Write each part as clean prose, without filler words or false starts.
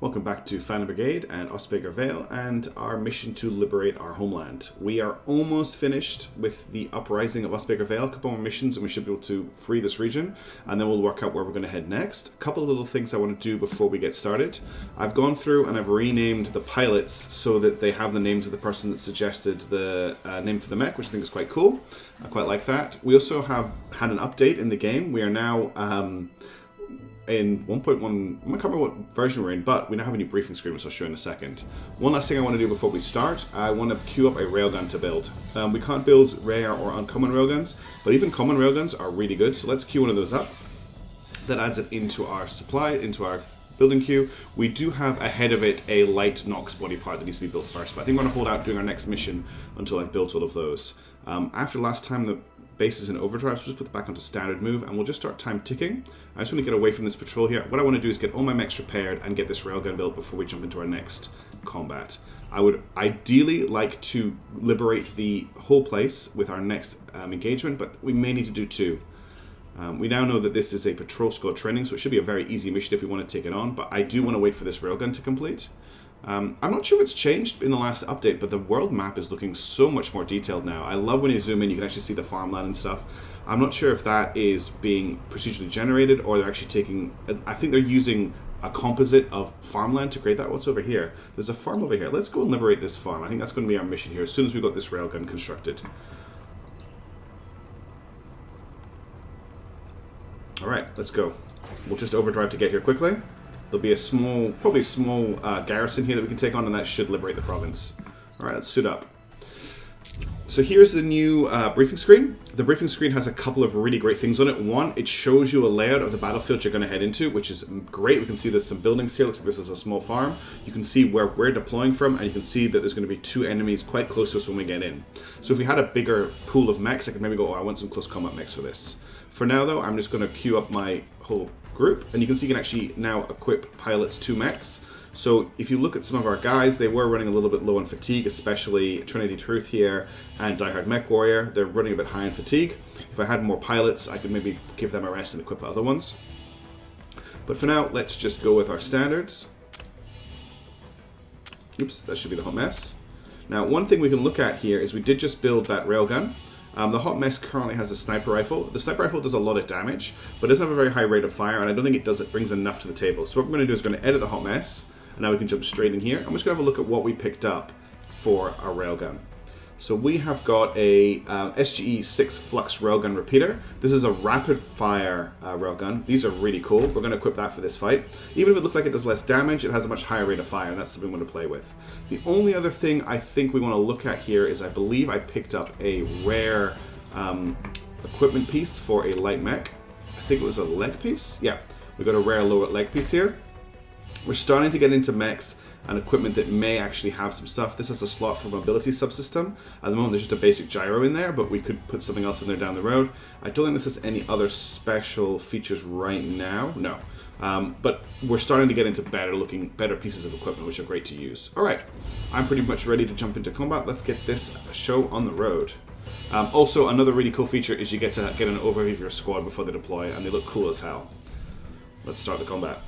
Welcome back to Final Brigade and Osbeger Vale and our mission to liberate our homeland. We are almost finished with the uprising of Osbeger Vale. A couple more missions and we should be able to free this region, and then we'll work out where we're going to head next. A couple of little things I want to do before we get started. I've gone through and I've renamed the pilots so that they have the names of the person that suggested the name for the mech, which I think is quite cool. I quite like that. We also have had an update in the game. We are now in 1.1, I can't remember what version we're in, but we now have a new briefing screen, which I'll show in a second. One last thing I want to do before we start, I want to queue up a railgun to build. We can't build rare or uncommon railguns, but even common railguns are really good, so let's queue one of those up. That adds it into our supply, into our building queue. We do have ahead of it a light Nox body part that needs to be built first, but I think we're going to hold out doing our next mission until I've built all of those. After last time, the base is in overdrive, so just put it back onto standard move, and we'll just start time ticking. I just want to get away from this patrol here. What I want to do is get all my mechs repaired and get this railgun built before we jump into our next combat. I would ideally like to liberate the whole place with our next engagement, but we may need to do two. We now know that this is a patrol squad training, so it should be a very easy mission if we want to take it on, but I do want to wait for this railgun to complete. I'm not sure if it's changed in the last update, but the world map is looking so much more detailed now. I love when you zoom in, you can actually see the farmland and stuff. I'm not sure if that is being procedurally generated or they're actually taking... I think they're using a composite of farmland to create that. What's over here? There's a farm over here. Let's go and liberate this farm. I think that's going to be our mission here as soon as we've got this railgun constructed. Alright, let's go. We'll just overdrive to get here quickly. There'll be a small, probably small garrison here that we can take on, and that should liberate the province. Alright, let's suit up. So here's the new briefing screen. The briefing screen has a couple of really great things on it. One, it shows you a layout of the battlefield you're going to head into, which is great. We can see there's some buildings here. Looks like this is a small farm. You can see where we're deploying from, and you can see that there's going to be two enemies quite close to us when we get in. So if we had a bigger pool of mechs, I could maybe go, oh, I want some close combat mechs for this. For now, though, I'm just going to queue up my whole group, and you can see you can actually now equip pilots to mechs. So if you look at some of our guys, they were running a little bit low on fatigue, especially Trinity Truth here and Diehard Mech Warrior. They're running a bit high on fatigue. If I had more pilots, I could maybe give them a rest and equip other ones. But for now, let's just go with our standards. Oops, that should be the hot mess. Now, one thing we can look at here is we did just build that railgun. The Hot Mess currently has a sniper rifle. The sniper rifle does a lot of damage, but doesn't have a very high rate of fire, and I don't think it brings enough to the table. So what we're going to do is we're going to edit the Hot Mess, and now we can jump straight in here. I'm just going to have a look at what we picked up for our railgun. So we have got a SGE 6 Flux railgun repeater. This is a rapid fire railgun. These are really cool. We're going to equip that for this fight. Even if it looks like it does less damage, it has a much higher rate of fire, and that's something we want to play with. The only other thing I think we want to look at here is I believe I picked up a rare equipment piece for a light mech. I think it was a leg piece. Yeah, we got a rare lower leg piece here. We're starting to get into mechs and equipment that may actually have some stuff. This has a slot for mobility subsystem. At the moment there's just a basic gyro in there, but we could put something else in there down the road. I don't think this has any other special features right now. No. But we're starting to get into better pieces of equipment, which are great to use. Alright, I'm pretty much ready to jump into combat. Let's get this show on the road. Also, another really cool feature is you get to get an overview of your squad before they deploy, and they look cool as hell. Let's start the combat.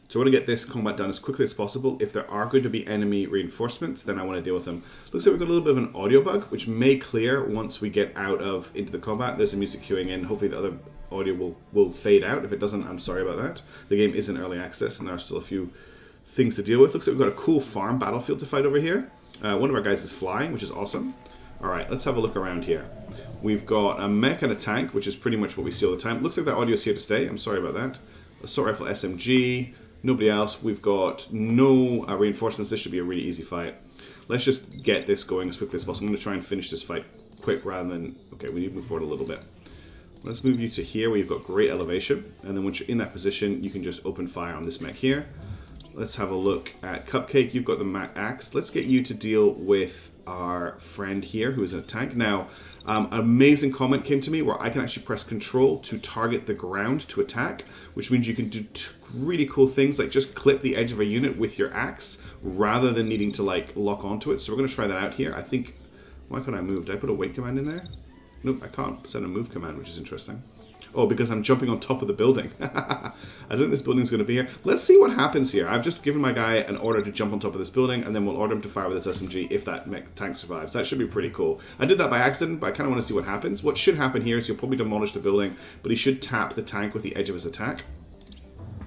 So I want to get this combat done as quickly as possible. If there are going to be enemy reinforcements, then I want to deal with them. Looks like we've got a little bit of an audio bug, which may clear once we get into the combat. There's some music queuing in. Hopefully the other audio will fade out. If it doesn't, I'm sorry about that. The game is in early access, and there are still a few things to deal with. Looks like we've got a cool farm battlefield to fight over here. One of our guys is flying, which is awesome. Alright, let's have a look around here. We've got a mech and a tank, which is pretty much what we see all the time. Looks like that audio is here to stay. I'm sorry about that. Assault rifle SMG. Nobody else. We've got no reinforcements. This should be a really easy fight. Let's just get this going as quickly as possible. I'm going to try and finish this fight quick rather than... Okay, we need to move forward a little bit. Let's move you to here where you've got great elevation. And then once you're in that position, you can just open fire on this mech here. Let's have a look at Cupcake. You've got the Mat Axe. Let's get you to deal with our friend here who is in a tank. Now, an amazing comment came to me where I can actually press Control to target the ground to attack, which means you can do really cool things like just clip the edge of a unit with your axe rather than needing to like lock onto it. So we're going to try that out here. I think, why can't I move? Did I put a wait command in there? Nope, I can't send a move command, which is interesting. Oh, because I'm jumping on top of the building. I don't think this building's going to be here. Let's see what happens here. I've just given my guy an order to jump on top of this building, and then we'll order him to fire with his SMG if that tank survives. That should be pretty cool. I did that by accident, but I kind of want to see what happens. What should happen here is he'll probably demolish the building, but he should tap the tank with the edge of his attack.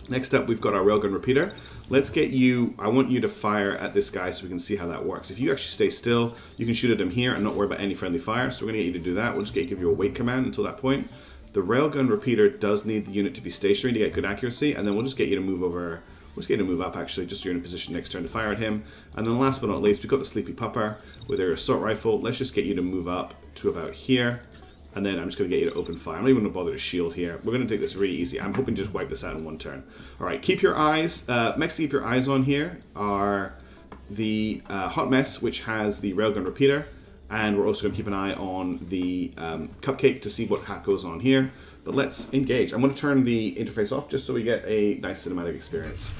Next up, we've got our railgun repeater. Let's get you, I want you to fire at this guy so we can see how that works. If you actually stay still, you can shoot at him here and not worry about any friendly fire. So we're going to get you to do that. We'll just give you a wait command until that point. The railgun repeater does need the unit to be stationary to get good accuracy, and then we'll just get you to move over. We'll just get you to move up, actually, just so you're in a position next turn to fire at him. And then last but not least, we've got the Sleepy Pupper with our assault rifle. Let's just get you to move up to about here. And then I'm just going to get you to open fire. I'm not even going to bother to shield here. We're going to take this really easy. I'm hoping to just wipe this out in one turn. All right, keep your eyes. Next to keep your eyes on here are the Hot Mess, which has the railgun repeater. And we're also going to keep an eye on the Cupcake to see what goes on here. But let's engage. I'm going to turn the interface off just so we get a nice cinematic experience.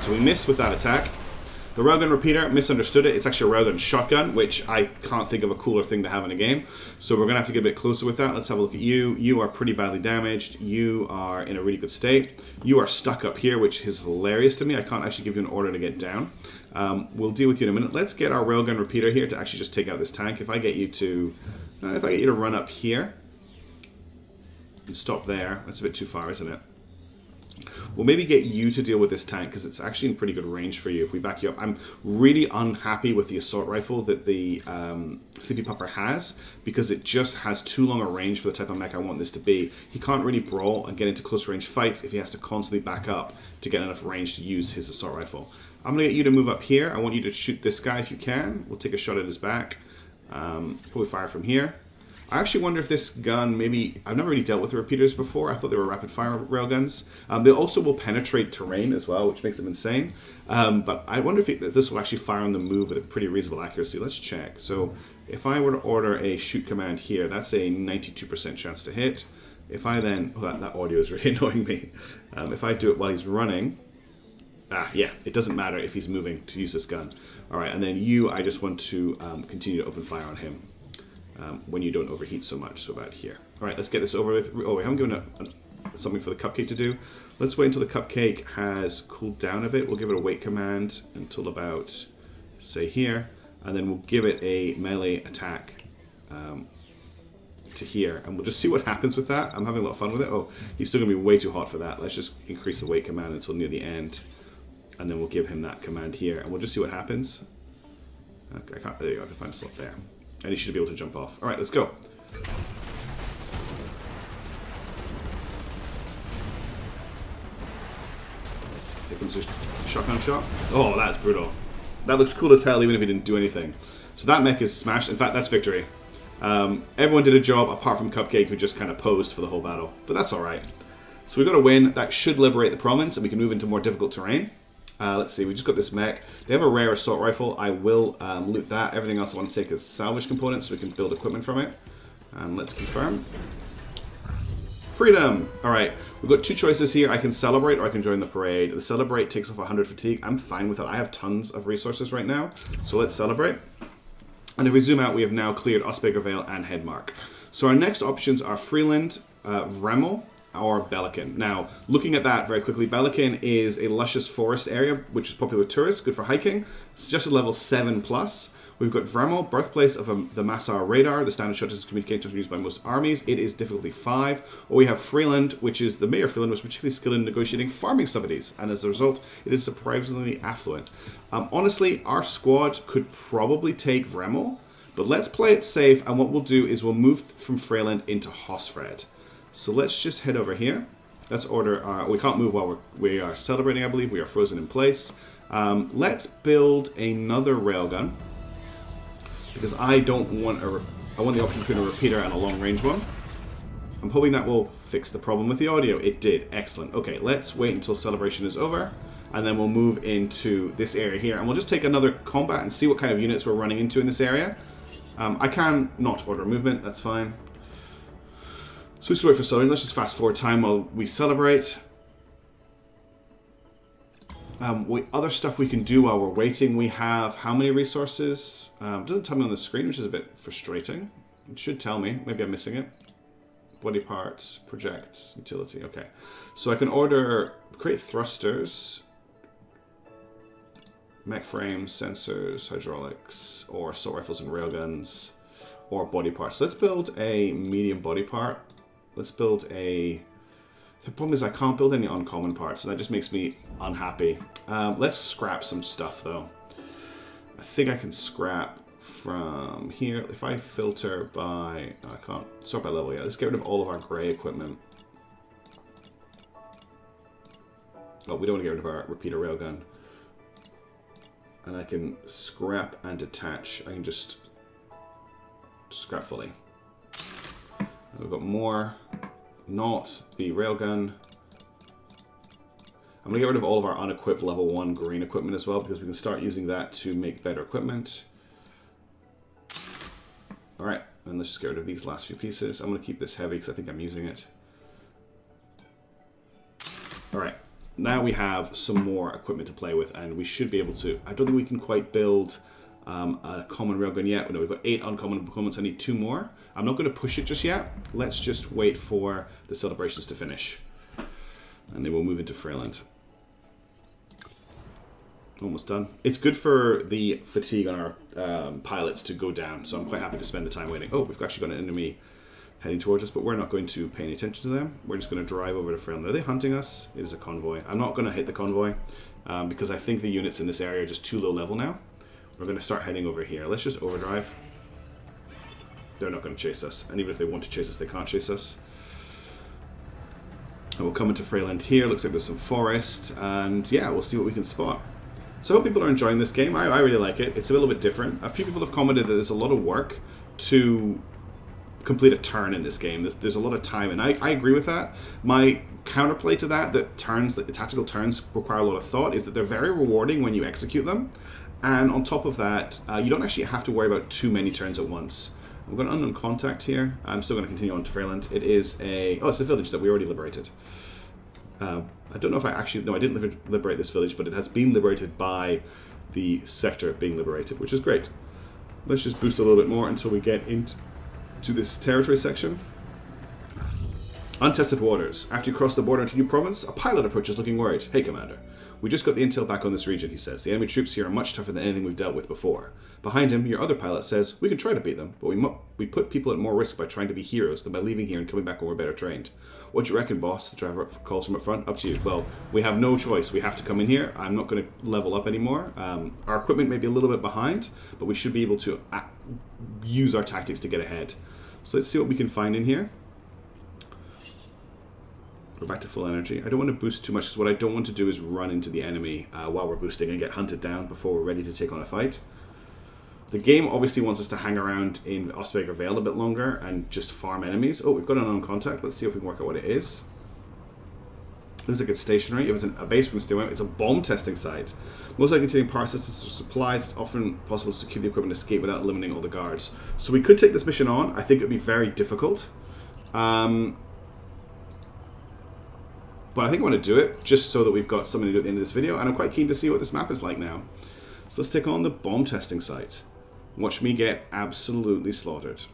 So we missed with that attack. The railgun repeater, misunderstood it. It's actually a railgun shotgun, which I can't think of a cooler thing to have in a game. So we're going to have to get a bit closer with that. Let's have a look at you. You are pretty badly damaged. You are in a really good state. You are stuck up here, which is hilarious to me. I can't actually give you an order to get down. We'll deal with you in a minute. Let's get our railgun repeater here to actually just take out this tank. If I get you to run up here and stop there, that's a bit too far, isn't it? We'll maybe get you to deal with this tank because it's actually in pretty good range for you if we back you up. I'm really unhappy with the assault rifle that the Sleepy Pupper has because it just has too long a range for the type of mech I want this to be. He can't really brawl and get into close range fights if he has to constantly back up to get enough range to use his assault rifle. I'm going to get you to move up here. I want you to shoot this guy if you can. We'll take a shot at his back. Probably fire from here. I actually wonder if this gun, maybe, I've never really dealt with the repeaters before. I thought they were rapid fire railguns. They also will penetrate terrain as well, which makes them insane. But I wonder if this will actually fire on the move with a pretty reasonable accuracy. Let's check. So if I were to order a shoot command here, that's a 92% chance to hit. If I then, oh, that audio is really annoying me. If I do it while he's running, yeah, it doesn't matter if he's moving to use this gun. All right, and then I just want to continue to open fire on him. When you don't overheat so much, so about here. All right, let's get this over with. Oh, we haven't given something for the Cupcake to do. Let's wait until the Cupcake has cooled down a bit. We'll give it a wait command until about, say, here. And then we'll give it a melee attack to here. And we'll just see what happens with that. I'm having a lot of fun with it. Oh, he's still going to be way too hot for that. Let's just increase the wait command until near the end. And then we'll give him that command here. And we'll just see what happens. Okay, there you go. I can find a slot there. And he should be able to jump off. All right, let's go. Here comes a shotgun shot. Oh, that's brutal. That looks cool as hell, even if he didn't do anything. So that mech is smashed. In fact, that's victory. Everyone did a job, apart from Cupcake, who just kind of posed for the whole battle. But that's all right. So we got a win. That should liberate the province, and we can move into more difficult terrain. Let's see, we just got this mech. They have a rare assault rifle. I will loot that. Everything else I want to take is salvage components so we can build equipment from it. Let's confirm. Freedom! Alright, we've got two choices here. I can celebrate or I can join the parade. The celebrate takes off 100 fatigue. I'm fine with that. I have tons of resources right now. So let's celebrate. And if we zoom out, we have now cleared Osbeger Vale and Headmark. So our next options are Freeland, Vremel, or Belican. Now, looking at that very quickly, Belican is a luscious forest area, which is popular with tourists, good for hiking. Suggested level 7+. We've got Vremel, birthplace of the Massar radar, the standard short-distance communication used by most armies. It is difficulty 5. Or we have Freeland, which is the mayor of Freeland, was particularly skilled in negotiating farming subsidies, and as a result, it is surprisingly affluent. Honestly, our squad could probably take Vremel, but let's play it safe, and what we'll do is we'll move from Freeland into Hosfred. So let's just head over here. Let's order we can't move while we are celebrating, I believe. We are frozen in place. Let's build another railgun. Because I don't want I want the option between a repeater and a long-range one. I'm hoping that will fix the problem with the audio. It did. Excellent. Okay, let's wait until celebration is over. And then we'll move into this area here. And we'll just take another combat and see what kind of units we're running into in this area. I can not order movement. That's fine. So let's wait for celebration. Let's just fast forward time while we celebrate. Other stuff we can do while we're waiting. We have how many resources? It doesn't tell me on the screen, which is a bit frustrating. It should tell me. Maybe I'm missing it. Body parts, projects, utility. Okay. So I can order, create thrusters, mech frames, sensors, hydraulics, or assault rifles and railguns, or body parts. Let's build a medium body part. Let's build a... The problem is I can't build any uncommon parts, and that just makes me unhappy. Let's scrap some stuff, though. I think I can scrap from here. If I filter by... No, I can't sort by level yet. Let's get rid of all of our grey equipment. Oh, we don't want to get rid of our repeater railgun. And I can scrap and detach. I can just scrap fully. We've got more... Not the railgun. I'm going to get rid of all of our unequipped level 1 green equipment as well, because we can start using that to make better equipment. Alright, and let's just get rid of these last few pieces. I'm going to keep this heavy because I think I'm using it. Alright, now we have some more equipment to play with, and we should be able to... I don't think we can quite build a common railgun yet. No, we've got 8 uncommon components. I need 2 more. I'm not going to push it just yet. Let's just wait for the celebrations to finish. And then we'll move into Freyland. Almost done. It's good for the fatigue on our pilots to go down, so I'm quite happy to spend the time waiting. Oh, we've actually got an enemy heading towards us, but we're not going to pay any attention to them. We're just going to drive over to Freyland. Are they hunting us? It is a convoy. I'm not going to hit the convoy because I think the units in this area are just too low level now. We're going to start heading over here. Let's just overdrive. They're not going to chase us. And even if they want to chase us, they can't chase us. And we'll come into Freyland here. Looks like there's some forest. And yeah, we'll see what we can spot. So I hope people are enjoying this game. I really like it. It's a little bit different. A few people have commented that there's a lot of work to complete a turn in this game. There's a lot of time. And I agree with that. My counterplay to that the tactical turns require a lot of thought, is that they're very rewarding when you execute them. And on top of that, you don't actually have to worry about too many turns at once. I'm going to unknown contact here. I'm still going to continue on to Freyland. It is a... Oh, it's a village that we already liberated. I don't know if I actually... No, I didn't liberate this village, but it has been liberated by the sector being liberated, which is great. Let's just boost a little bit more until we get into this territory section. Untested waters. After you cross the border into new province, a pilot approaches looking worried. Hey, Commander. We just got the intel back on this region, he says. The enemy troops here are much tougher than anything we've dealt with before. Behind him, your other pilot says, we can try to beat them, but we put people at more risk by trying to be heroes than by leaving here and coming back when we're better trained. What do you reckon, boss? The driver calls from up front. Up to you. Well, we have no choice. We have to come in here. I'm not going to level up anymore. Our equipment may be a little bit behind, but we should be able to use our tactics to get ahead. So let's see what we can find in here. We're back to full energy. I don't want to boost too much, because what I don't want to do is run into the enemy while we're boosting and get hunted down before we're ready to take on a fight. The game obviously wants us to hang around in Osbeger Vale a bit longer and just farm enemies. Oh, we've got an unknown contact. Let's see if we can work out what it is. Looks like it's stationary. If it's a base, we can stay away. It's a bomb testing site. Most likely containing power systems or supplies. It's often possible to secure the equipment escape without eliminating all the guards. So we could take this mission on. I think it would be very difficult. But I think I want to do it just so that we've got something to do at the end of this video. And I'm quite keen to see what this map is like now. So let's take on the bomb testing site. Watch me get absolutely slaughtered.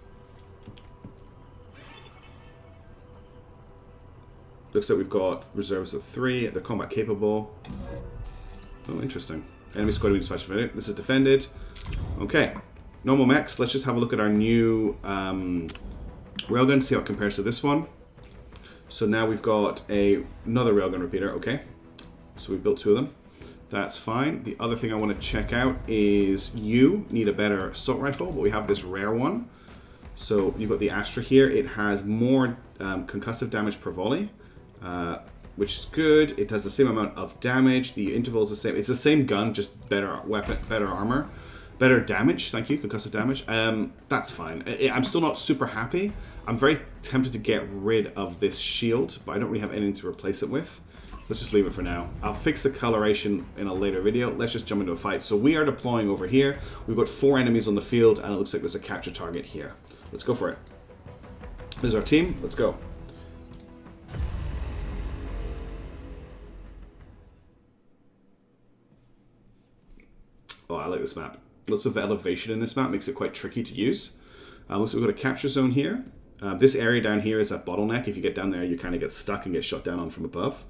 Looks like we've got reserves of 3. They're combat capable. Oh, interesting. Enemy squad being dispatched from it. This is defended. Okay. Normal mechs. Let's just have a look at our new railgun, see how it compares to this one. So now we've got another railgun repeater, okay. So we've built 2 of them. That's fine. The other thing I want to check out is you need a better assault rifle, but we have this rare one. So you've got the Astra here. It has more concussive damage per volley, which is good. It does the same amount of damage. The interval is the same. It's the same gun, just better weapon, better armor. Better damage, thank you, concussive damage. That's fine. I'm still not super happy. I'm very tempted to get rid of this shield, but I don't really have anything to replace it with. Let's just leave it for now. I'll fix the coloration in a later video. Let's just jump into a fight. So we are deploying over here. We've got 4 enemies on the field, and it looks like there's a capture target here. Let's go for it. There's our team. Let's go. this map. Lots of elevation in this map makes it quite tricky to use. So we've got a capture zone here. This area down here is a bottleneck. If you get down there, you kind of get stuck and get shot down on from above.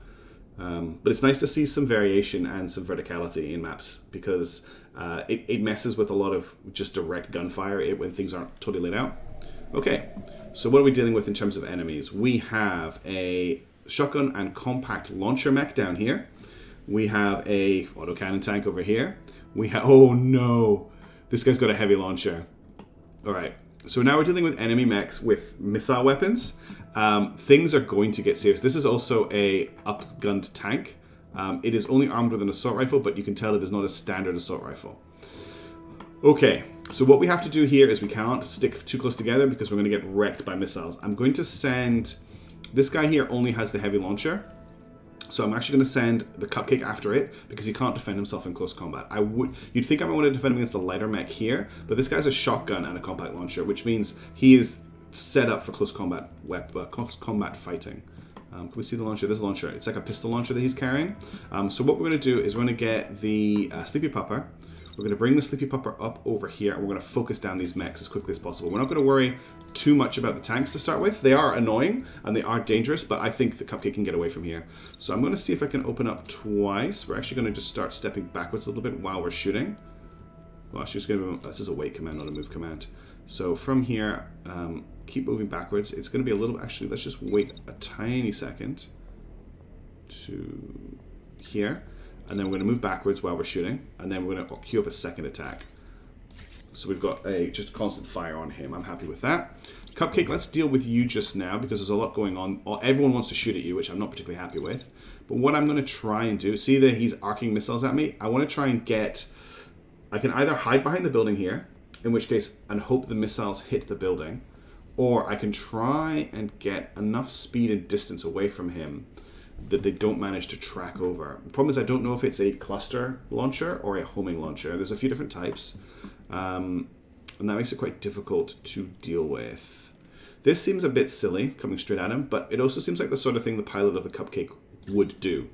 But it's nice to see some variation and some verticality in maps, because it messes with a lot of just direct gunfire when things aren't totally laid out. Okay, so what are we dealing with in terms of enemies? We have a shotgun and compact launcher mech down here. We have a autocannon tank over here. We have, oh no, this guy's got a heavy launcher. All right, so now we're dealing with enemy mechs with missile weapons. Things are going to get serious. This is also a upgunned tank. It is only armed with an assault rifle, but you can tell it is not a standard assault rifle. Okay, so what we have to do here is we can't stick too close together because we're going to get wrecked by missiles. I'm going to send... This guy here only has the heavy launcher. So I'm actually going to send the Cupcake after it because he can't defend himself in close combat. You'd think I might want to defend him against the lighter mech here, but this guy's a shotgun and a compact launcher, which means he is set up for close combat fighting. Can we see the launcher? There's a launcher. It's like a pistol launcher that he's carrying. So what we're going to do is we're going to get the Sleepy Pupper. We're going to bring the Sleepy Pupper up over here, and we're going to focus down these mechs as quickly as possible. We're not going to worry too much about the tanks to start with. They are annoying, and they are dangerous, but I think the Cupcake can get away from here. So I'm going to see if I can open up twice. We're actually going to just start stepping backwards a little bit while we're shooting. Well, actually, just going to, this is a wait command, not a move command. So from here, keep moving backwards. It's going to be a little, actually, let's just wait a tiny second to here. And then we're going to move backwards while we're shooting. And then we're going to queue up a second attack. So we've got just constant fire on him. I'm happy with that. Cupcake, let's deal with you just now because there's a lot going on. Everyone wants to shoot at you, which I'm not particularly happy with. But what I'm going to try and do, see that he's arcing missiles at me? I want to try and get... I can either hide behind the building here, in which case, and hope the missiles hit the building. Or I can try and get enough speed and distance away from him that they don't manage to track over. The problem is I don't know if it's a cluster launcher or a homing launcher. There's a few different types. And that makes it quite difficult to deal with. This seems a bit silly, coming straight at him, but it also seems like the sort of thing the pilot of the Cupcake would do.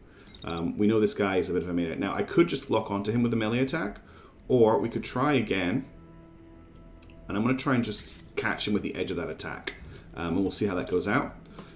We know this guy is a bit of a maniac. Now, I could just lock onto him with a melee attack, or we could try again, and I'm going to try and just catch him with the edge of that attack. And we'll see how that goes out.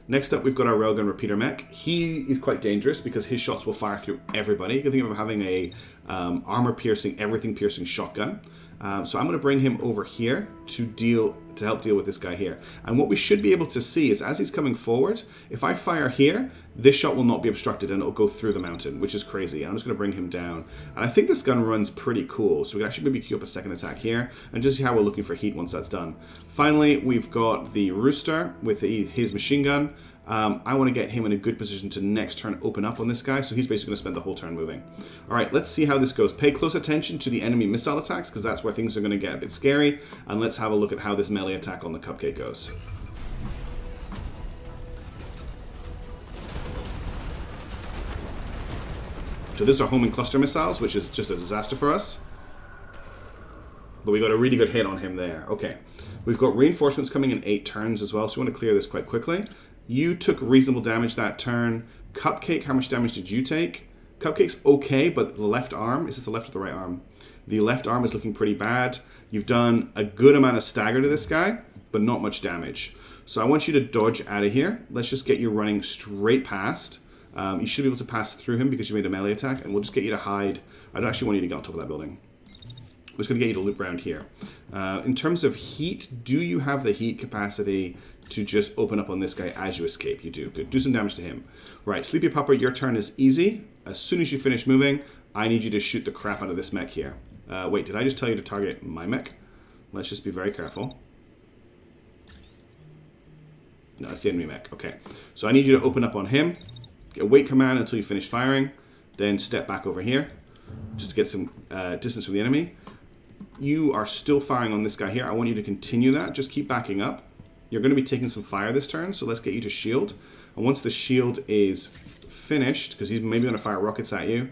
Next up, we've got our Railgun Repeater Mech. He is quite dangerous because his shots will fire through everybody. You can think of him having a armor-piercing, everything-piercing shotgun. So I'm going to bring him over here to help deal with this guy here. And what we should be able to see is as he's coming forward, if I fire here, this shot will not be obstructed and it'll go through the mountain, which is crazy. And I'm just going to bring him down. And I think this gun runs pretty cool. So we can actually maybe queue up a second attack here and just see how we're looking for heat once that's done. Finally, we've got the Rooster with his machine gun. I want to get him in a good position to next turn open up on this guy, so he's basically going to spend the whole turn moving. Alright, let's see how this goes. Pay close attention to the enemy missile attacks, because that's where things are going to get a bit scary, and let's have a look at how this melee attack on the Cupcake goes. So these are homing cluster missiles, which is just a disaster for us. But we got a really good hit on him there. Okay, we've got reinforcements coming in 8 turns as well, so we want to clear this quite quickly. You took reasonable damage that turn. Cupcake, how much damage did you take? Cupcake's okay, but the left arm, is it the left or the right arm? The left arm is looking pretty bad. You've done a good amount of stagger to this guy, but not much damage. So I want you to dodge out of here. Let's just get you running straight past. You should be able to pass through him because you made a melee attack, and we'll just get you to hide. I don't actually want you to get on top of that building. We're just going to get you to loop around here. In terms of heat, do you have the heat capacity to just open up on this guy as you escape? You do. Good. Do some damage to him. Right, Sleepy Pupper, your turn is easy. As soon as you finish moving, I need you to shoot the crap out of this mech here. Wait, did I just tell you to target my mech? Let's just be very careful. No, it's the enemy mech. Okay. So I need you to open up on him. Get a wait command until you finish firing. Then step back over here just to get some distance from the enemy. You are still firing on this guy here. I want you to continue that. Just keep backing up. You're going to be taking some fire this turn, so let's get you to shield. And once the shield is finished, because he's maybe going to fire rockets at you,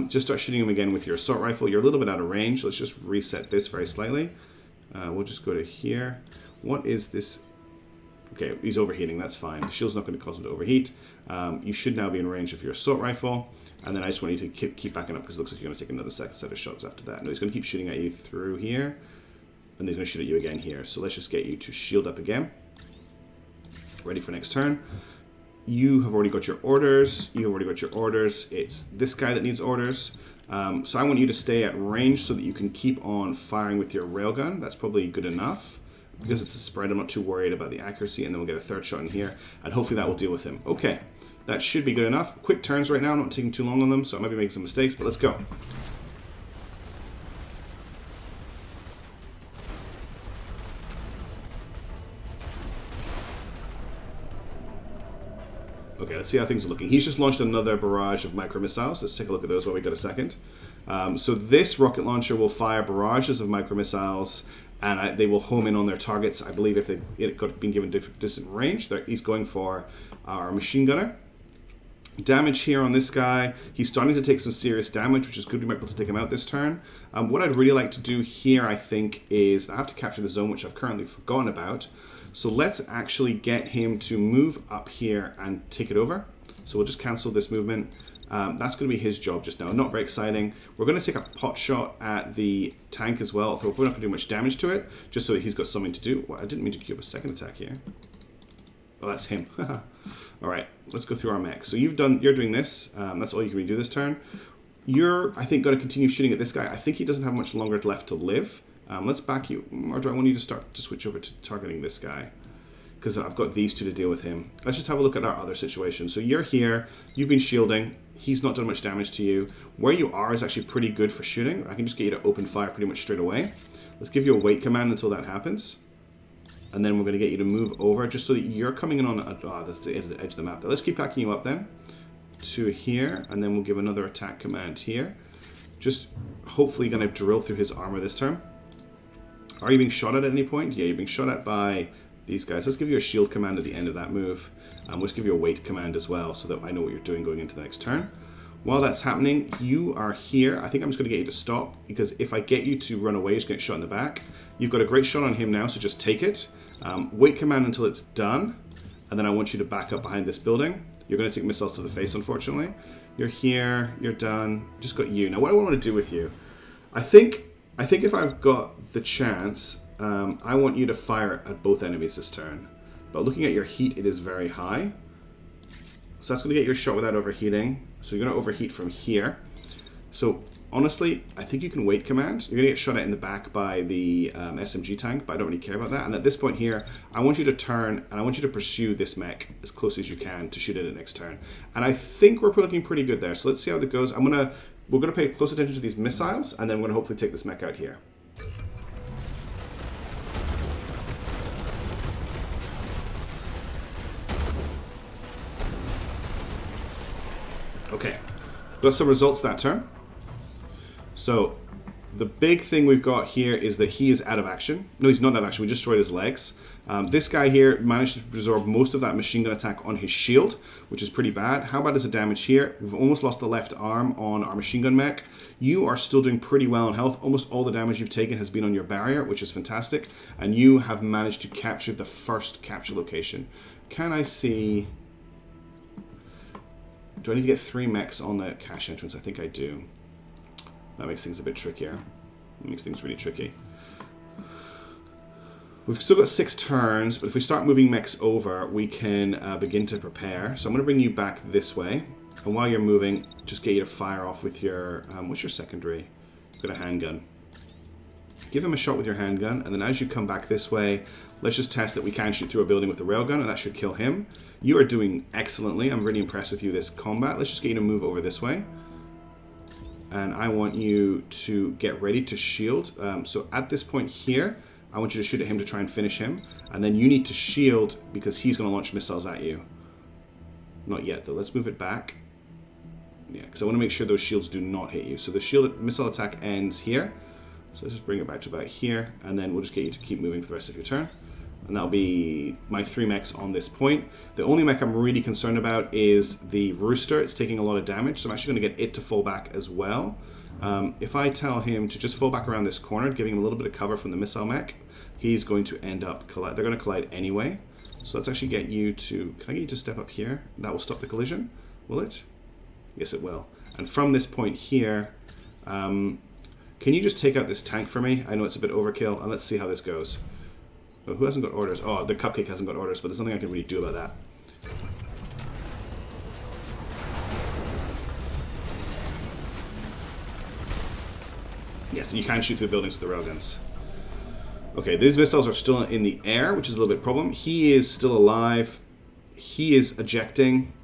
just start shooting him again with your assault rifle. You're a little bit out of range. Let's just reset this very slightly. We'll just go to here. What is this? Okay, he's overheating, that's fine. The shield's not going to cause him to overheat. You should now be in range of your assault rifle. And then I just want you to keep backing up because it looks like you're going to take another second set of shots after that. No, he's going to keep shooting at you through here. And he's going to shoot at you again here. So let's just get you to shield up again. Ready for next turn. You have already got your orders. You have already got your orders. It's this guy that needs orders. So I want you to stay at range so that you can keep on firing with your railgun. That's probably good enough. Because it's a spread, I'm not too worried about the accuracy. And then we'll get a third shot in here. And hopefully that will deal with him. Okay. That should be good enough. Quick turns right now. I'm not taking too long on them, so I might be making some mistakes. But let's go. Okay, let's see how things are looking. He's just launched another barrage of micro missiles. Let's take a look at those while we got a second. So this rocket launcher will fire barrages of micro missiles, and they will home in on their targets. I believe if they've been given distant range, he's going for our machine gunner. Damage here on this guy. He's starting to take some serious damage, which is good. We might be able to take him out this turn. What I'd really like to do here, I think, is I have to capture the zone, which I've currently forgotten about. So let's actually get him to move up here and take it over. So we'll just cancel this movement. That's going to be his job just now. Not very exciting. We're going to take a pot shot at the tank as well. Although we're not going to do much damage to it, just so that he's got something to do. Well, I didn't mean to queue up a second attack here. Oh, that's him. All right, let's go through our mech. So you're doing this. That's all you can really do this turn. You're, I think, going to continue shooting at this guy. I think he doesn't have much longer left to live. Let's back you, or do I want you to start to switch over to targeting this guy? Because I've got these two to deal with him. Let's just have a look at our other situation. So you're here, you've been shielding, he's not done much damage to you. Where you are is actually pretty good for shooting. I can just get you to open fire pretty much straight away. Let's give you a wait command until that happens. And then we're going to get you to move over just so that you're coming in on that's the edge of the map there. Let's keep backing you up then to here, and then we'll give another attack command here. Just hopefully going to drill through his armor this turn. Are you being shot at any point? Yeah, you're being shot at by these guys. Let's give you a shield command at the end of that move. Let's give you a wait command as well so that I know what you're doing going into the next turn. While that's happening, you are here. I think I'm just going to get you to stop, because if I get you to run away, you're just going to get shot in the back. You've got a great shot on him now, so just take it. Wait command until it's done, and then I want you to back up behind this building. You're going to take missiles to the face, unfortunately. You're here. You're done. Just got you. Now, what do I want to do with you? I think if I've got the chance, I want you to fire at both enemies this turn. But looking at your heat, it is very high. So that's going to get your shot without overheating. So you're going to overheat from here. So honestly, I think you can wait command. You're going to get shot at in the back by the SMG tank, but I don't really care about that. And at this point here, I want you to turn, and I want you to pursue this mech as close as you can to shoot it at next turn. And I think we're looking pretty good there. So let's see how that goes. We're going to pay close attention to these missiles, and then we're going to hopefully take this mech out here. Okay, got some results that turn. So the big thing we've got here is that he is out of action. No, he's not out of action. We just destroyed his legs. This guy here managed to absorb most of that machine gun attack on his shield, which is pretty bad. How bad is the damage here? We've almost lost the left arm on our machine gun mech. You are still doing pretty well in health. Almost all the damage you've taken has been on your barrier, which is fantastic. And you have managed to capture the first capture location. Can I see... Do I need to get 3 mechs on the cache entrance? I think I do. That makes things a bit trickier. It makes things really tricky. We've still got 6 turns, but if we start moving mechs over, we can begin to prepare. So I'm going to bring you back this way. And while you're moving, just get you to fire off with your... what's your secondary? You've got a handgun. Give him a shot with your handgun, and then as you come back this way, let's just test that we can shoot through a building with the railgun, and that should kill him. You are doing excellently. I'm really impressed with you this combat. Let's just get you to move over this way. And I want you to get ready to shield. So at this point here, I want you to shoot at him to try and finish him. And then you need to shield because he's going to launch missiles at you. Not yet, though. Let's move it back. Yeah, because I want to make sure those shields do not hit you. So the shield missile attack ends here. So let's just bring it back to about here. And then we'll just get you to keep moving for the rest of your turn. And that'll be my 3 mechs on this point. The only mech I'm really concerned about is the Rooster. It's taking a lot of damage, so I'm actually going to get it to fall back as well. If I tell him to just fall back around this corner, giving him a little bit of cover from the missile mech, he's going to end up they're going to collide anyway. So let's actually get you to... Can I get you to step up here? That will stop the collision. Will it? Yes, it will. And from this point here, can you just take out this tank for me? I know it's a bit overkill, and let's see how this goes. Oh, who hasn't got orders? Oh, the cupcake hasn't got orders, but there's nothing I can really do about that. Yes, you can shoot through buildings with the railguns. Okay, these missiles are still in the air, which is a little bit of a problem. He is still alive. He is ejecting.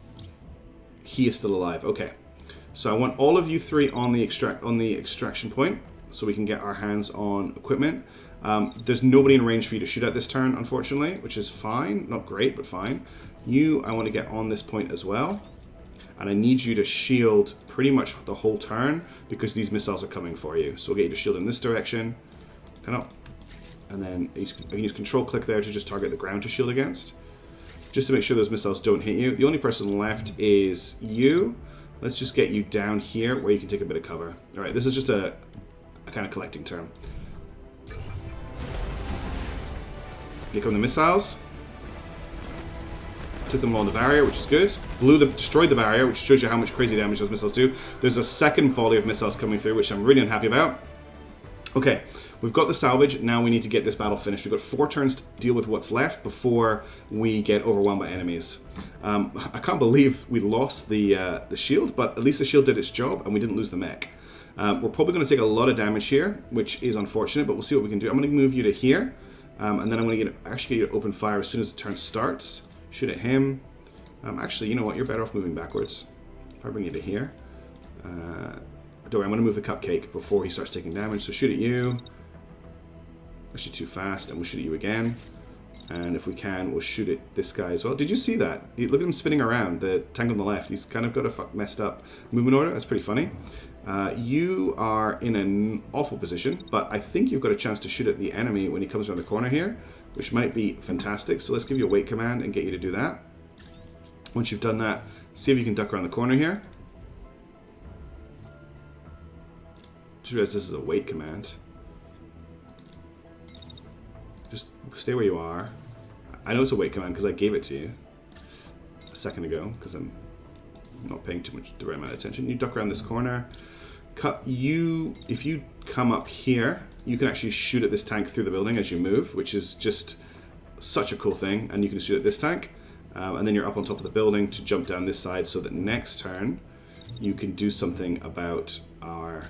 He is still alive. Okay. So I want all of you three on the extraction point so we can get our hands on equipment. There's nobody in range for you to shoot at this turn, unfortunately, which is fine. Not great, but fine. You, I want to get on this point as well. And I need you to shield pretty much the whole turn because these missiles are coming for you. So we'll get you to shield in this direction. Kind of. And then I can use control click there to just target the ground to shield against. Just to make sure those missiles don't hit you. The only person left is you. Let's just get you down here where you can take a bit of cover. Alright, this is just a kind of collecting turn. Here come the missiles. Took them along the barrier, which is good. Destroyed the barrier, which shows you how much crazy damage those missiles do. There's a second volley of missiles coming through, which I'm really unhappy about. Okay, we've got the salvage. Now we need to get this battle finished. We've got 4 turns to deal with what's left before we get overwhelmed by enemies. I can't believe we lost the shield, but at least the shield did its job and we didn't lose the mech. We're probably going to take a lot of damage here, which is unfortunate, but we'll see what we can do. I'm going to move you to here, and then I'm going to actually get you to open fire as soon as the turn starts. Shoot at him. Actually, you know what? You're better off moving backwards. If I bring you to here. Don't worry, I'm going to move the cupcake before he starts taking damage. So shoot at you. Actually too fast, and we'll shoot at you again. And if we can, we'll shoot at this guy as well. Did you see that? Look at him spinning around, the tank on the left. He's kind of got a messed up movement order. That's pretty funny. You are in an awful position, but I think you've got a chance to shoot at the enemy when he comes around the corner here, which might be fantastic. So let's give you a wait command and get you to do that. Once you've done that, see if you can duck around the corner here. Just realize this is a wait command. Just stay where you are. I know it's a wait command because I gave it to you a second ago because I'm not paying too much the right amount of attention. You duck around this corner. If you come up here, you can actually shoot at this tank through the building as you move, which is just such a cool thing. And you can shoot at this tank, and then you're up on top of the building to jump down this side so that next turn you can do something about our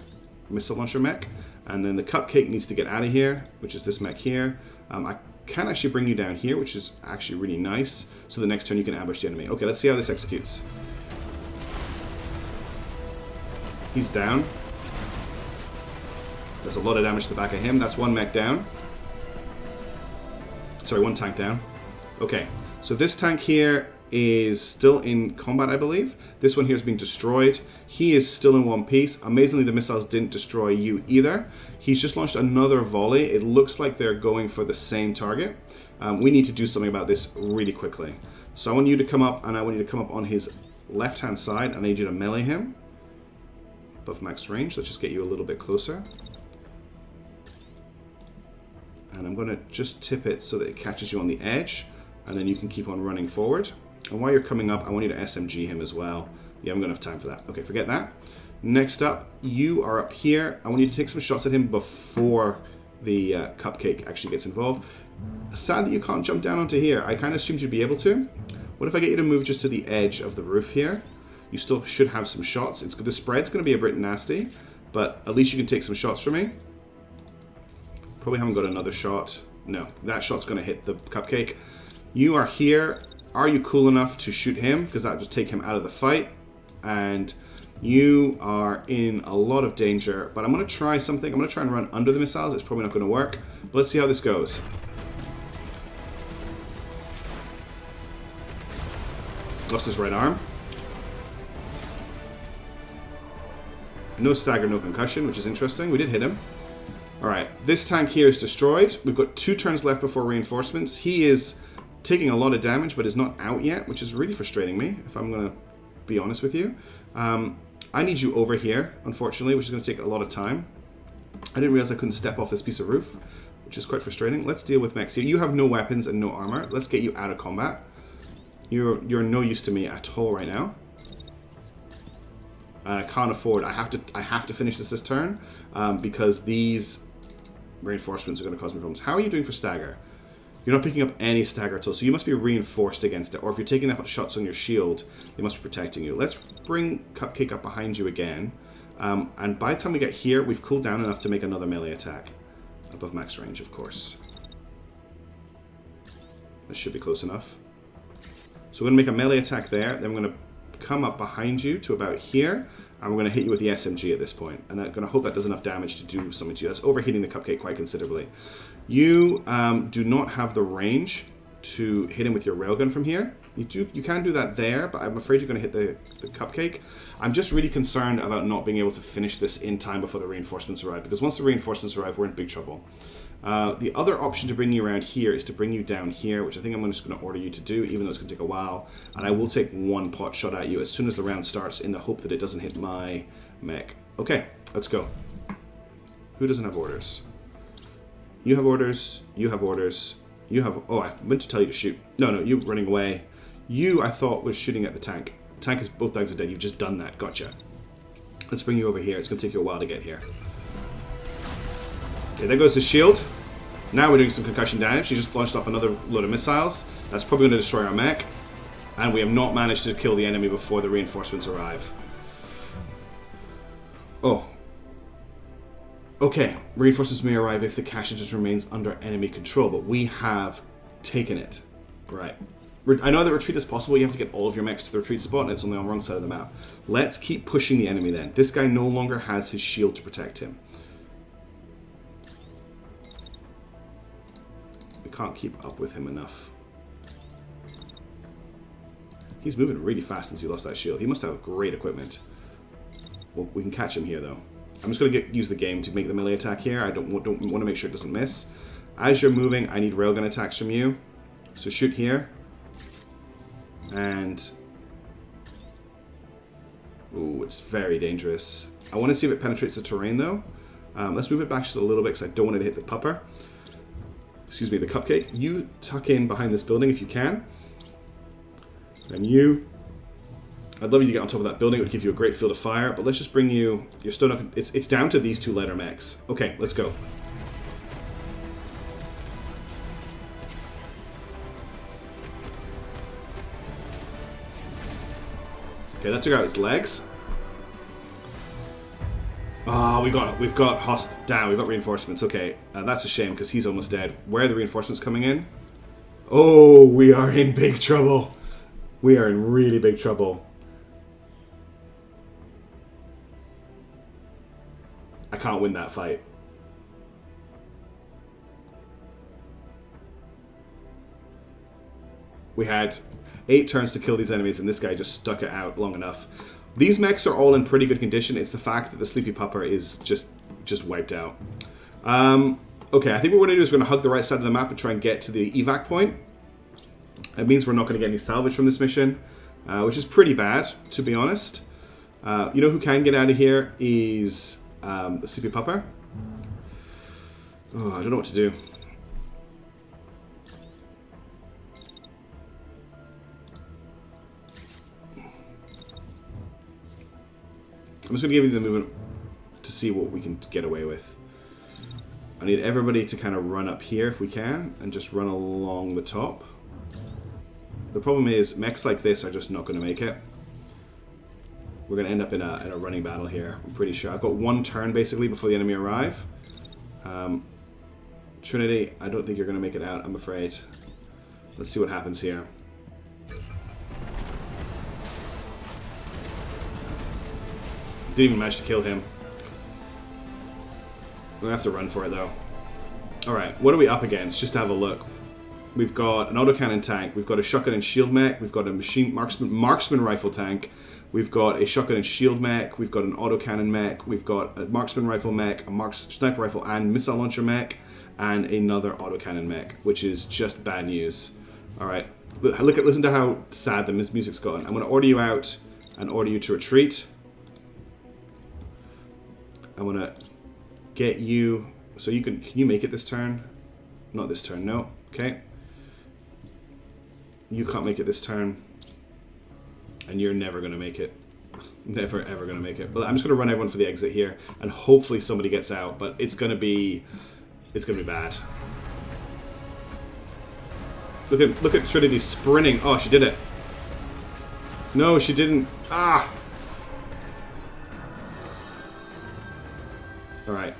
missile launcher mech. And then the cupcake needs to get out of here, which is this mech here. I can actually bring you down here, which is actually really nice. So the next turn you can ambush the enemy. Okay, let's see how this executes. He's down. There's a lot of damage to the back of him. That's one mech down. Sorry, one tank down. Okay, so this tank here is still in combat, I believe. This one here is being destroyed. He is still in one piece. Amazingly, the missiles didn't destroy you either. He's just launched another volley. It looks like they're going for the same target. We need to do something about this really quickly. So I want you to come up, and I want you to come up on his left-hand side. I need you to melee him. Above max range. Let's just get you a little bit closer. And I'm going to just tip it so that it catches you on the edge, and then you can keep on running forward. And while you're coming up, I want you to SMG him as well. Yeah, I'm going to have time for that. Okay, forget that. Next up, you are up here. I want you to take some shots at him before the cupcake actually gets involved. Sad that you can't jump down onto here. I kind of assumed you'd be able to. What if I get you to move just to the edge of the roof here? You still should have some shots. The spread's going to be a bit nasty, but at least you can take some shots from me. Probably haven't got another shot. No, that shot's going to hit the cupcake. You are here. Are you cool enough to shoot him? Because that'll just take him out of the fight. And you are in a lot of danger. But I'm going to try something. I'm going to try and run under the missiles. It's probably not going to work. But let's see how this goes. Lost his right arm. No stagger, no concussion, which is interesting. We did hit him. Alright, this tank here is destroyed. We've got 2 turns left before reinforcements. He is taking a lot of damage, but is not out yet, which is really frustrating me, if I'm going to be honest with you. I need you over here, unfortunately, which is going to take a lot of time. I didn't realize I couldn't step off this piece of roof, which is quite frustrating. Let's deal with mechs here. You have no weapons and no armor. Let's get you out of combat. You're no use to me at all right now. I can't afford. I have to finish this turn because these reinforcements are going to cause me problems. How are you doing for stagger? You're not picking up any stagger at all, so you must be reinforced against it. Or if you're taking out shots on your shield, they must be protecting you. Let's bring Cupcake up behind you again. And by the time we get here, we've cooled down enough to make another melee attack. Above max range, of course. This should be close enough. So we're going to make a melee attack there. Then we're going to come up behind you to about here. And we're going to hit you with the SMG at this point. And I'm going to hope that does enough damage to do something to you. That's overheating the Cupcake quite considerably. You do not have the range to hit him with your railgun from here. You can do that there, but I'm afraid you're going to hit the Cupcake. I'm just really concerned about not being able to finish this in time before the reinforcements arrive, because once the reinforcements arrive, we're in big trouble. The other option to bring you around here is to bring you down here, which I think I'm just going to order you to do, even though it's going to take a while. And I will take one pot shot at you as soon as the round starts in the hope that it doesn't hit my mech. Okay, let's go. Who doesn't have orders? You have orders, you have orders, you have... Oh, I meant to tell you to shoot. No, you running away. You, I thought, was shooting at the tank. The tank is both down to dead. You've just done that. Gotcha. Let's bring you over here. It's going to take you a while to get here. Okay, there goes his shield. Now we're doing some concussion damage. He just launched off another load of missiles. That's probably going to destroy our mech. And we have not managed to kill the enemy before the reinforcements arrive. Oh. Okay, reinforcements may arrive if the cache just remains under enemy control, but we have taken it. Right. I know that retreat is possible. You have to get all of your mechs to the retreat spot, and it's only on the wrong side of the map. Let's keep pushing the enemy then. This guy no longer has his shield to protect him. We can't keep up with him enough. He's moving really fast since he lost that shield. He must have great equipment. Well, we can catch him here, though. I'm just going to use the game to make the melee attack here. I don't want to make sure it doesn't miss. As you're moving, I need railgun attacks from you. So shoot here. And... Ooh, it's very dangerous. I want to see if it penetrates the terrain, though. Let's move it back just a little bit because I don't want it to hit the pupper. Excuse me, the Cupcake. You tuck in behind this building if you can. And you... I'd love you to get on top of that building. It would give you a great field of fire. But let's just bring you... You're still not... It's down to these two lighter mechs. Okay, let's go. Okay, that took out his legs. Ah, we've got Host down. We've got reinforcements. Okay, that's a shame because he's almost dead. Where are the reinforcements coming in? Oh, we are in big trouble. We are in really big trouble. I can't win that fight. We had 8 turns to kill these enemies, and this guy just stuck it out long enough. These mechs are all in pretty good condition. It's the fact that the Sleepy Pupper is just wiped out. Okay, I think what we're going to do is we're going to hug the right side of the map and try and get to the evac point. It means we're not going to get any salvage from this mission, which is pretty bad, to be honest. You know who can get out of here is the Sleepy Pupper. Oh, I don't know what to do. I'm just going to give you the movement to see what we can get away with. I need everybody to kind of run up here if we can, and just run along the top. The problem is, mechs like this are just not going to make it. We're going to end up in a running battle here, I'm pretty sure. I've got 1 turn, basically, before the enemy arrive. Trinity, I don't think you're going to make it out, I'm afraid. Let's see what happens here. Didn't even manage to kill him. We're going to have to run for it, though. Alright, what are we up against? Just to have a look. We've got an autocannon tank. We've got a shotgun and shield mech. We've got a marksman rifle tank. We've got a shotgun and shield mech. We've got an autocannon mech. We've got a marksman rifle mech, a sniper rifle and missile launcher mech, and another autocannon mech, which is just bad news. Alright, listen to how sad the music's gotten. I'm going to order you out and order you to retreat. I want to get you... So you can you make it this turn? Not this turn, no. Okay. You can't make it this turn. And you're never going to make it. Never, ever going to make it. But I'm just going to run everyone for the exit here. And hopefully somebody gets out. But it's going to be... It's going to be bad. Look at Trinity sprinting. Oh, she did it. No, she didn't. Ah! Alright.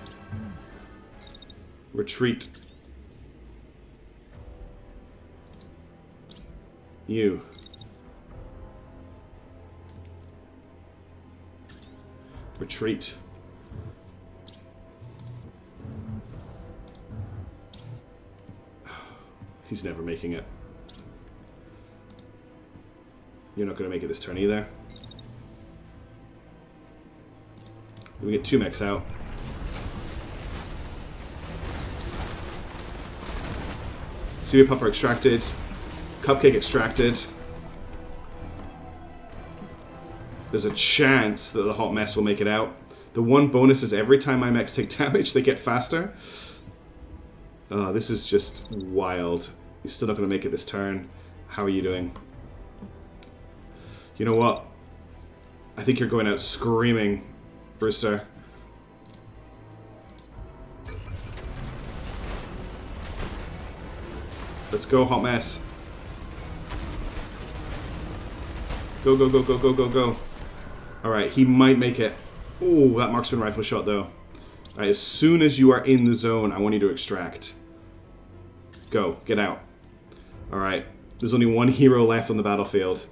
Retreat. You. Retreat. He's never making it. You're not going to make it this turn either. We get 2 mechs out. Cereal Pupper extracted. Cupcake extracted. There's a chance that the Hot Mess will make it out. The one bonus is every time my mechs take damage, they get faster. Oh, this is just wild. You're still not going to make it this turn. How are you doing? You know what? I think you're going out screaming, Brewster. Let's go, Hot Mess. Go, go, go, go, go, go, go. Alright, he might make it. Oh, that marksman rifle shot, though. Alright, as soon as you are in the zone, I want you to extract. Go, get out. Alright, there's only one hero left on the battlefield.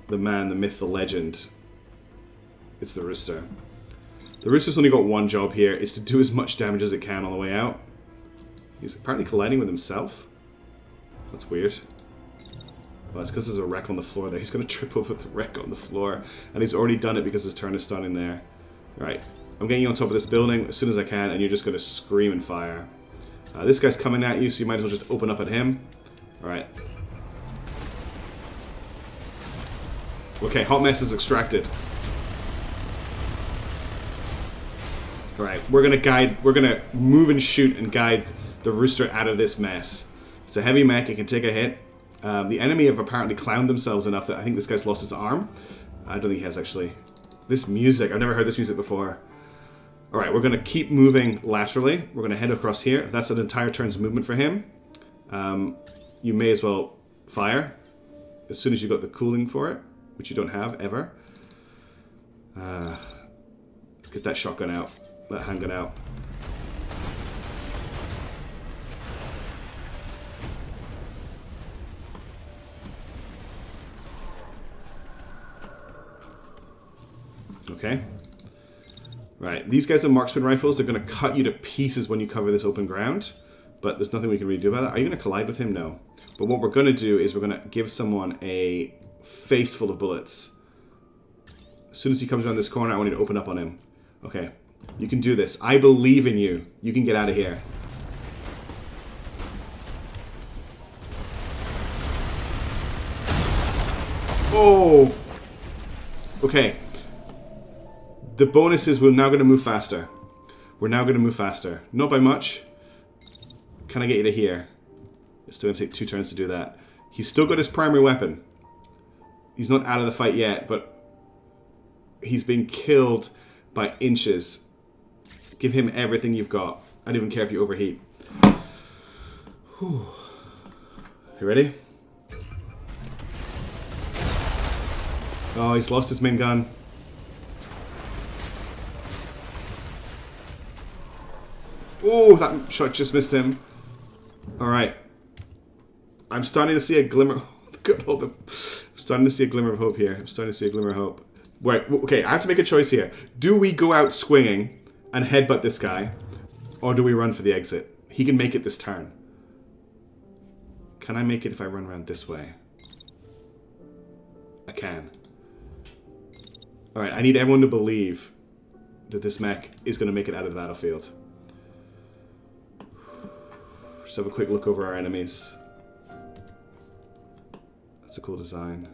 The man, the myth, the legend. It's the Rooster. The Rooster's only got one job here. It's to do as much damage as it can on the way out. He's apparently colliding with himself. That's weird. Well, it's because there's a wreck on the floor there. He's going to trip over the wreck on the floor. And he's already done it because his turn is standing there. Right. I'm getting you on top of this building as soon as I can, and you're just going to scream and fire. This guy's coming at you, so you might as well just open up at him. Alright. Okay, Hot Mess is extracted. Alright, we're gonna move and shoot and guide the Rooster out of this mess. It's a heavy mech, it can take a hit. The enemy have apparently clowned themselves enough that I think this guy's lost his arm. I don't think he has, actually. This music, I've never heard this music before. Alright, we're gonna keep moving laterally. We're gonna head across here. That's an entire turn's movement for him. You may as well fire as soon as you've got the cooling for it, which you don't have, ever. Get that shotgun out. That handgun out. Okay. Right, these guys are marksman rifles. They're going to cut you to pieces when you cover this open ground. But there's nothing we can really do about that. Are you going to collide with him? No. But what we're going to do is we're going to give someone a face full of bullets. As soon as he comes around this corner, I want you to open up on him. Okay. You can do this. I believe in you. You can get out of here. Oh! Okay. The bonus is we're now going to move faster. We're now going to move faster. Not by much. Can I get you to here? It's still going to take 2 turns to do that. He's still got his primary weapon. He's not out of the fight yet, but he's being killed by inches. Give him everything you've got. I don't even care if you overheat. Whew. You ready? Oh, he's lost his main gun. Oh, that shot just missed him. Alright. I'm starting to see a glimmer. I'm starting to see a glimmer of hope here. I'm starting to see a glimmer of hope. Wait, okay, I have to make a choice here. Do we go out swinging and headbutt this guy? Or do we run for the exit? He can make it this turn. Can I make it if I run around this way? I can. Alright, I need everyone to believe that this mech is going to make it out of the battlefield. Just have a quick look over our enemies. That's a cool design.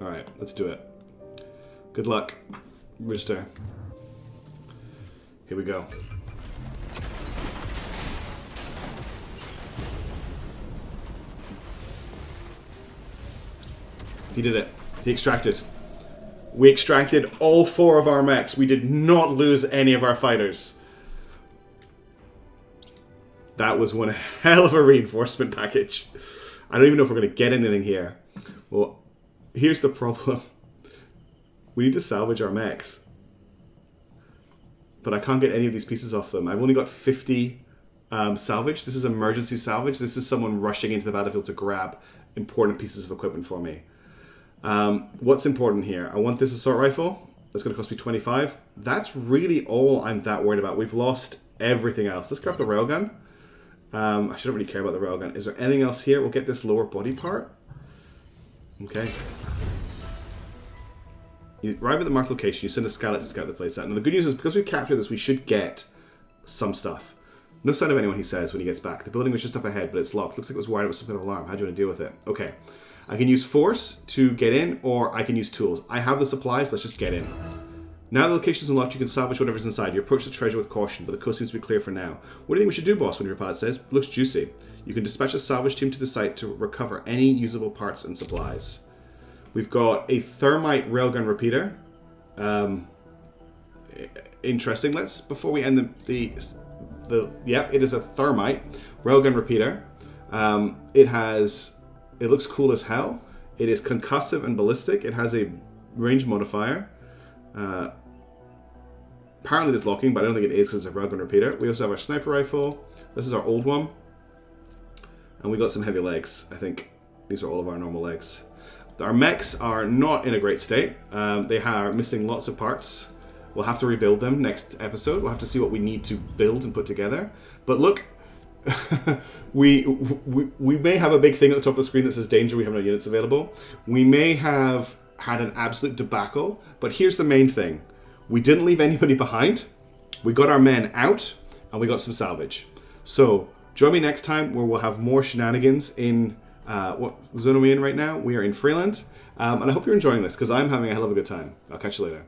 Alright, let's do it. Good luck, Rooster. Here we go. He did it. He extracted. We extracted all 4 of our mechs. We did not lose any of our fighters. That was one hell of a reinforcement package. I don't even know if we're going to get anything here. Well, here's the problem. We need to salvage our mechs. But I can't get any of these pieces off them. I've only got 50 salvage. This is emergency salvage. This is someone rushing into the battlefield to grab important pieces of equipment for me. What's important here? I want this assault rifle. That's going to cost me 25. That's really all I'm that worried about. We've lost everything else. Let's grab the railgun. I shouldn't really care about the railgun. Is there anything else here? We'll get this lower body part. Okay. You arrive at the marked location. You send a scout to scout the place out. Now the good news is because we've captured this, we should get some stuff. No sign of anyone, he says when he gets back. The building was just up ahead, but it's locked. Looks like it was wired up with some kind of alarm. How do you want to deal with it? Okay. I can use force to get in, or I can use tools. I have the supplies. Let's just get in. Now the location is unlocked, you can salvage whatever's inside. You approach the treasure with caution, but the coast seems to be clear for now. What do you think we should do, boss? One of your pilots says. Looks juicy. You can dispatch a salvage team to the site to recover any usable parts and supplies. We've got a thermite railgun repeater. Interesting. Let's, before we end yep, it is a thermite railgun repeater. It looks cool as hell. It is concussive and ballistic. It has a range modifier. Apparently it's locking, but I don't think it is because it's a railgun repeater. We also have our sniper rifle. This is our old one. And we got some heavy legs, I think. These are all of our normal legs. Our mechs are not in a great state. They are missing lots of parts. We'll have to rebuild them next episode. We'll have to see what we need to build and put together. But look, we may have a big thing at the top of the screen that says danger, we have no units available. We may have had an absolute debacle, but here's the main thing. We didn't leave anybody behind. We got our men out, and we got some salvage. So join me next time where we'll have more shenanigans in, what zone are we in right now? We are in Freeland. And I hope you're enjoying this, because I'm having a hell of a good time. I'll catch you later.